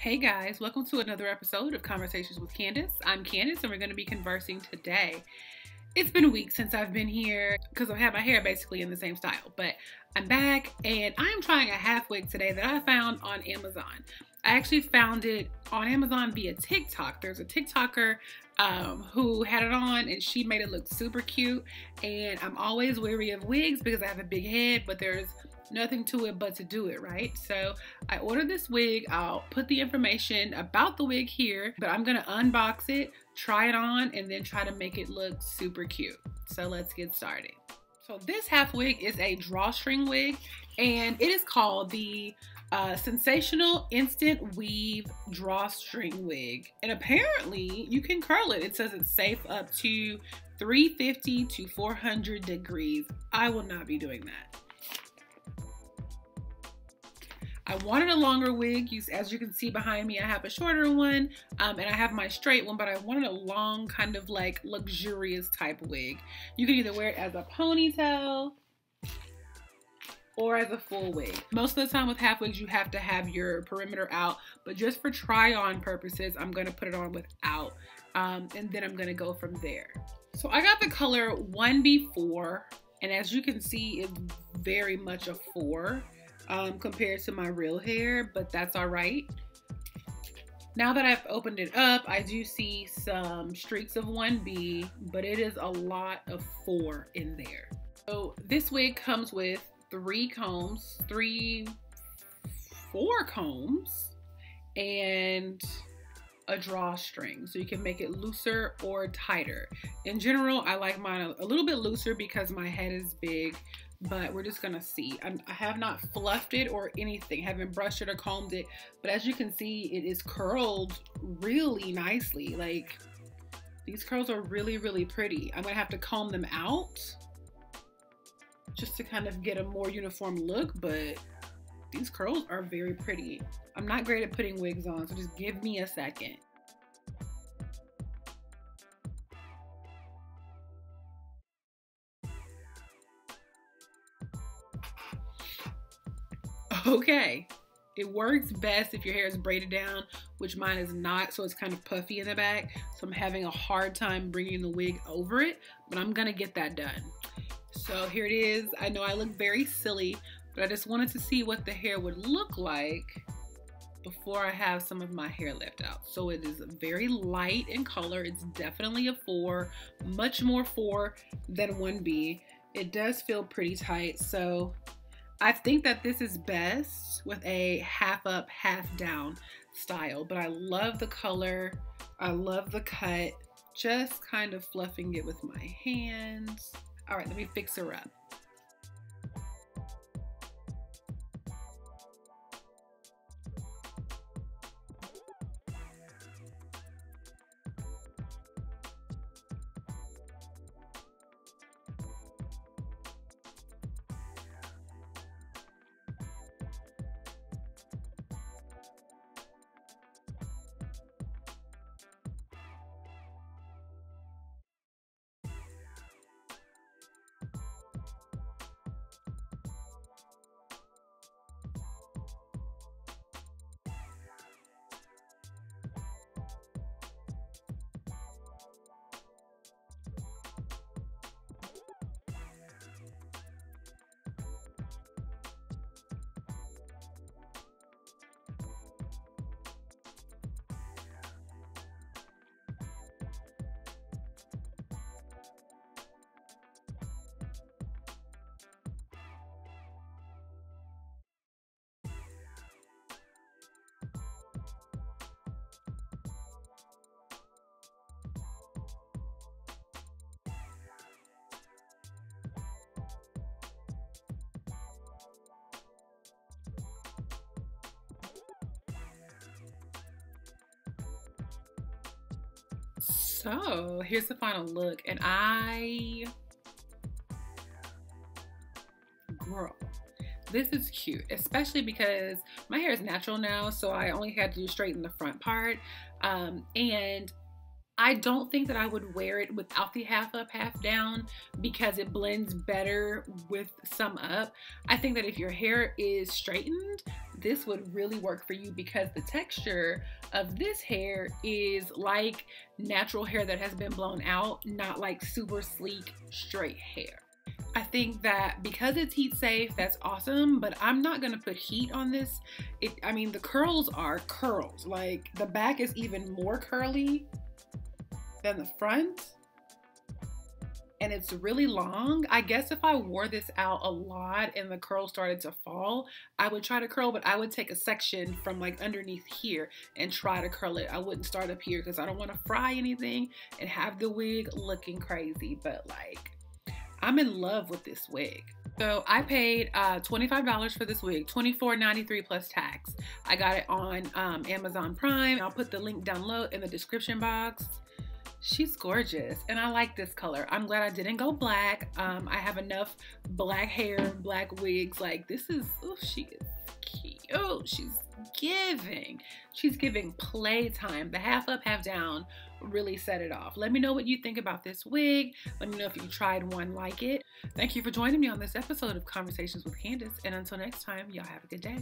Hey guys, welcome to another episode of Conversations with Candace. I'm Candace and we're going to be conversing today. It's been a week since I've been here because I've had my hair basically in the same style, but I'm back and I'm trying a half wig today that I found on Amazon. I actually found it on Amazon via TikTok. There's a TikToker who had it on and she made it look super cute, and I'm always wary of wigs because I have a big head, but there's nothing to it but to do it, right? So I ordered this wig. I'll put the information about the wig here, but I'm gonna unbox it, try it on, and then try to make it look super cute. So let's get started. So this half wig is a drawstring wig, and it is called the Sensational Instant Weave Drawstring Wig. And apparently you can curl it. It says it's safe up to 350 to 400 degrees. I will not be doing that. I wanted a longer wig. As you can see behind me, I have a shorter one and I have my straight one, but I wanted a long kind of like luxurious type wig. You can either wear it as a ponytail or as a full wig. Most of the time with half wigs, you have to have your perimeter out, but just for try on purposes, I'm gonna put it on without, and then I'm gonna go from there. So I got the color 1B4, and as you can see, it's very much a 4. Compared to my real hair, but that's all right. Now that I've opened it up, I do see some streaks of 1B, but it is a lot of 4 in there. So this wig comes with 4 combs, and a drawstring, so you can make it looser or tighter. In general, I like mine a little bit looser because my head is big, but we're just gonna see. I have not fluffed it or anything, haven't brushed it or combed it, but as you can see, it is curled really nicely. Like, these curls are really, really pretty. I'm gonna have to comb them out just to kind of get a more uniform look, but these curls are very pretty. I'm not great at putting wigs on, so just give me a second. Okay, it works best if your hair is braided down, which mine is not, so it's kind of puffy in the back. So I'm having a hard time bringing the wig over it, but I'm gonna get that done. So here it is. I know I look very silly, but I just wanted to see what the hair would look like before I have some of my hair left out. So it is very light in color. It's definitely a 4, much more 4 than 1B. It does feel pretty tight, so I think that this is best with a half up, half down style, but I love the color. I love the cut. Just kind of fluffing it with my hands. All right, let me fix her up. So here's the final look, and girl, this is cute, especially because my hair is natural now, so I only had to straighten the front part, and I don't think that I would wear it without the half up, half down because it blends better with some up. I think that if your hair is straightened, this would really work for you because the texture of this hair is like natural hair that has been blown out, not like super sleek, straight hair. I think that because it's heat safe, that's awesome, but I'm not gonna put heat on this. I mean, the curls are curls. Like, the back is even more curly than the front, and it's really long. I guess if I wore this out a lot and the curls started to fall, I would try to curl, but I would take a section from like underneath here and try to curl it. I wouldn't start up here because I don't want to fry anything and have the wig looking crazy, but like, I'm in love with this wig. So I paid $25 for this wig, $24.93 plus tax. I got it on Amazon Prime. I'll put the link down low in the description box. She's gorgeous, and I like this color. I'm glad I didn't go black. I have enough black hair, black wigs. Like, this is, oh, she is cute. Oh, she's giving playtime. The half up, half down really set it off. Let me know what you think about this wig. Let me know if you tried one like it. Thank you for joining me on this episode of Conversations with Candace, and until next time, y'all have a good day.